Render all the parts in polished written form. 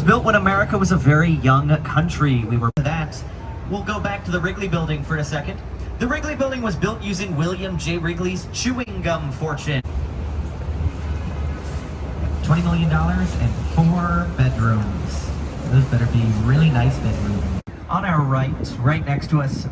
Built when America was a very young country. We were that. We'll go back to the Wrigley Building for a second. The Wrigley Building was built using William J. Wrigley's chewing gum fortune. $20 million and 4 bedrooms. Those better be really nice bedrooms. On our right next to us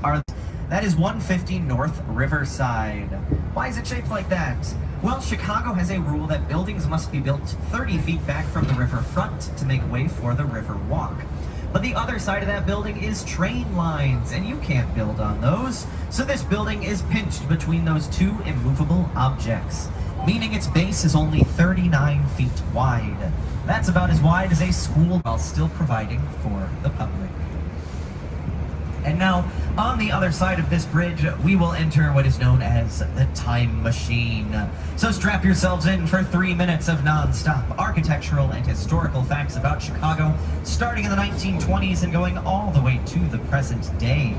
that is 150 North Riverside. Why is it shaped like that? Well, Chicago has a rule that buildings must be built 30 feet back from the river front to make way for the river walk. But the other side of that building is train lines, and you can't build on those. So this building is pinched between those two immovable objects, meaning its base is only 39 feet wide. That's about as wide as a school while still providing for the public. And now, on the other side of this bridge, we will enter what is known as the Time Machine. So strap yourselves in for 3 minutes of non-stop architectural and historical facts about Chicago, starting in the 1920s and going all the way to the present day.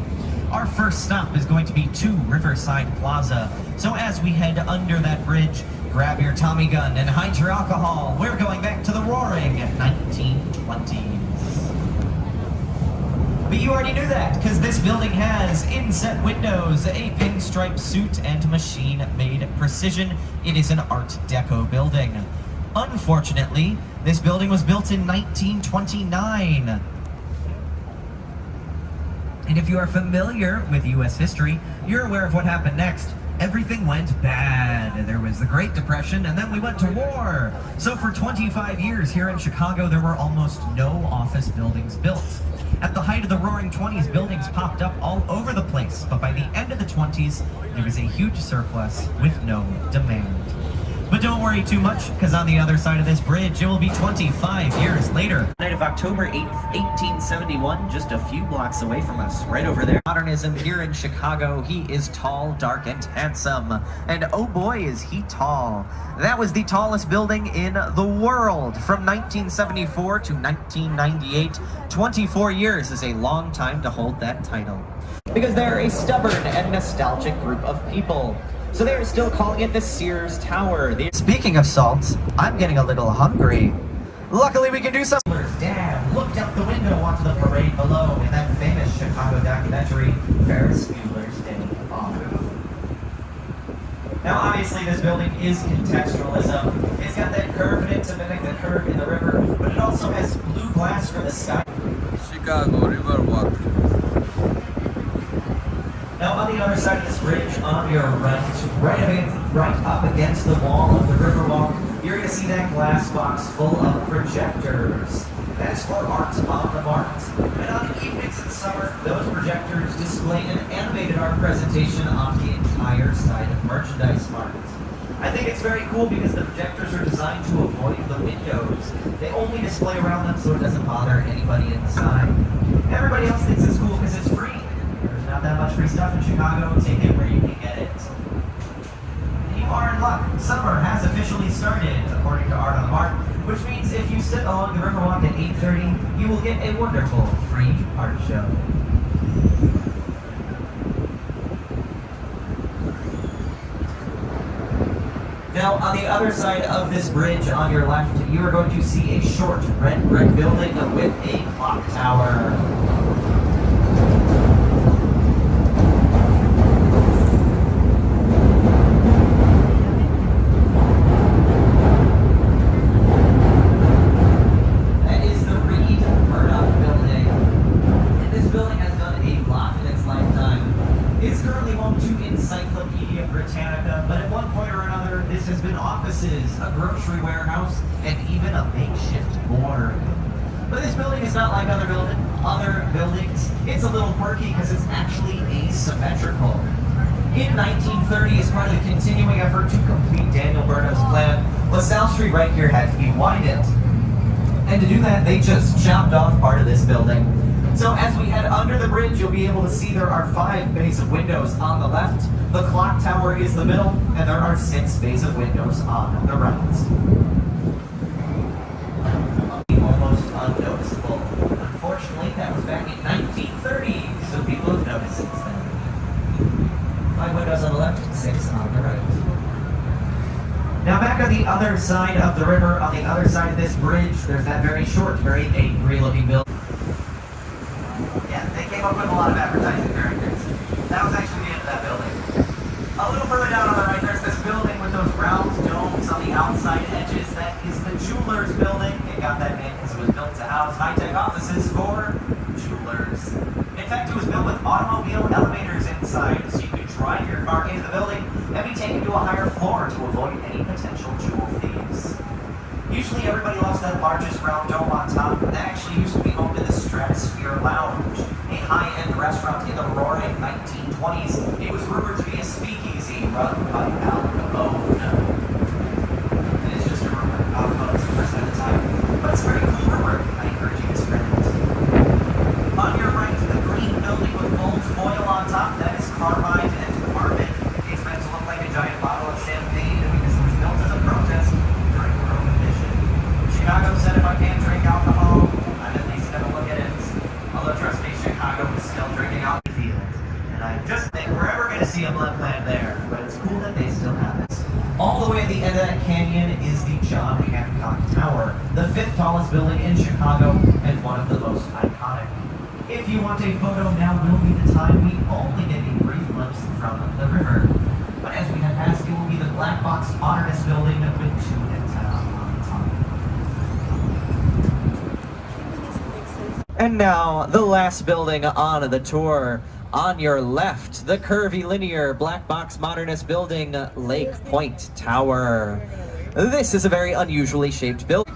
Our first stop is going to be 2 Riverside Plaza. So as we head under that bridge, grab your Tommy gun and hide your alcohol. We're going back to the roaring 1920s. But you already knew that, because this building has inset windows, a pinstripe suit, and machine-made precision. It is an Art Deco building. Unfortunately, this building was built in 1929. And if you are familiar with U.S. history, you're aware of what happened next. Everything went bad. There was the Great Depression, and then we went to war. So for 25 years here in Chicago, there were almost no office buildings built. At the height of the Roaring 20s, buildings popped up all over the place, but by the end of the 20s, there was a huge surplus with no demand. But don't worry too much, because on the other side of this bridge, it will be 25 years later. Night of October 8th, 1871, just a few blocks away from us, right over there. Modernism here in Chicago, he is tall, dark, and handsome. And oh boy, is he tall. That was the tallest building in the world. From 1974 to 1998, 24 years is a long time to hold that title. Because they're a stubborn and nostalgic group of people. So they're still calling it the Sears Tower. Speaking of salt, I'm getting a little hungry. Luckily we can do something. Dad looked out the window onto the parade below in that famous Chicago documentary, Ferris Bueller's Day Off. Now obviously this building is contextualism. It's got that curve in it to mimic the curve in the river, but it also has blue glass for the sky. Chicago River Walk. Now on the other side of this bridge, on your right up against the wall of the Riverwalk, you're going to see that glass box full of projectors. That's for Art on the Mart. And on the evenings in summer, those projectors display an animated art presentation on the entire side of Merchandise Mart. I think it's very cool because the projectors are designed to avoid the windows. They only display around them so it doesn't bother anybody inside. Everybody else thinks it's cool because it's free. There's not that much free stuff in Chicago. Take it where you can get it. And you are in luck. Summer has officially started, according to Art on the Mart, which means if you sit along the Riverwalk at 8:30, you will get a wonderful free art show. Now, on the other side of this bridge on your left, you are going to see a short red brick building with a clock tower. A grocery warehouse, and even a makeshift morgue. But this building is not like other buildings. It's a little quirky because it's actually asymmetrical. In 1930, as part of the continuing effort to complete Daniel Burnham's plan, LaSalle Street right here had to be widened. And to do that, they just chopped off part of this building. So as we head under the bridge, you'll be able to see there are 5 bays of windows on the left, the clock tower is the middle, and there are 6 bays of windows on the right. Almost unnoticeable. Unfortunately, that was back in 1930, so people have noticed since then. 5 windows on the left, 6 on the right. Now back on the other side of the river, on the other side of this bridge, there's that very short, very angry looking building. Yeah, they came up with a lot of advertising characters. That was actually the end of that building. A little further down on the right, there's this building with those round domes on the outside edges. That is the jeweler's building. It got that name because it was built to house high-tech offices for jewelers. In fact, it was built with automobile elevators inside, so you could drive your car into the building and be taken to a higher floor to avoid any potential jewel thieves. Usually everybody loves that largest round dome on top. That actually used to be home to the Stratosphere Lounge, a high-end restaurant in the roaring 1920s. It was rumored to be a speakeasy run by Al Capone. It is just a rumor, not a percent of the time. But it's a very cool rumor. I encourage you to spread it. On your right, the green building with gold foil on top, that is carbide and carbon. It's meant to look like a giant bottle of champagne because it was built as a protest during Prohibition. Chicago said if I can't drink alcohol, I'd at least never look at it. Although trust me, Chicago is still drinking out the field. And I just think we're ever going to see a blood plant there, but it's cool that they still have it. All the way at the end of that canyon is the John Hancock Tower, the 5th tallest building in Chicago and one of the most iconic. If you want a photo, now will be the time. We only get a brief glimpse from the river. But as we head past, it will be the Black Box Modernist building with 2 antennas on top. And now, the last building on the tour. On your left, the curvy linear Black Box Modernist building, Lake Point Tower. This is a very unusually shaped building.